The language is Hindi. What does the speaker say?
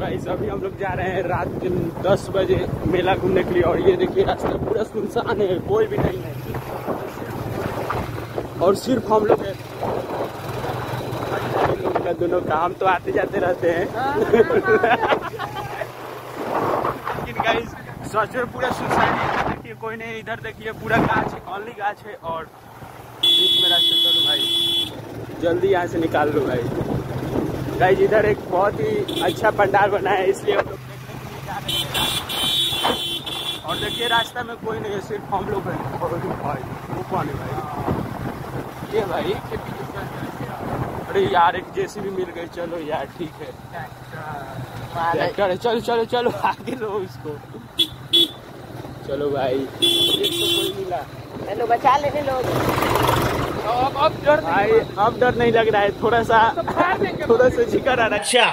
गाइस अभी हम लोग जा रहे हैं रात के 10 बजे मेला घूमने के लिए। और ये देखिए रास्ता पूरा सुनसान है, कोई भी नहीं है और सिर्फ हम लोग हैं। दोनों काम तो आते जाते रहते हैं लेकिन गाइस सच में पूरा सुनसान है। देखिए कोई नहीं, इधर देखिए पूरा गाछ है, ऑनली गाछ है और बीच में रास्ता। चलो भाई जल्दी यहाँ से निकाल लो भाई। गाइस इधर एक बहुत ही अच्छा पंडाल बना है, इसलिए हम लोग देखने के लिए जा रहे हैं। और देखिए रास्ता में कोई नहीं है, सिर्फ हम लोग हैं। और भाई वो कौन है भाई? ये भाई अरे यार एक जेसीबी मिल गई। चलो यार ठीक है, ट्रैक्टर है। चलो चलो चलो आगे लो उसको। चलो भाई एक तो कोई मिला, हेलो बचा लेने लोग। अब डर भाई, अब डर नहीं लग रहा है, थोड़ा सा जिक्र आ रहा है। अच्छा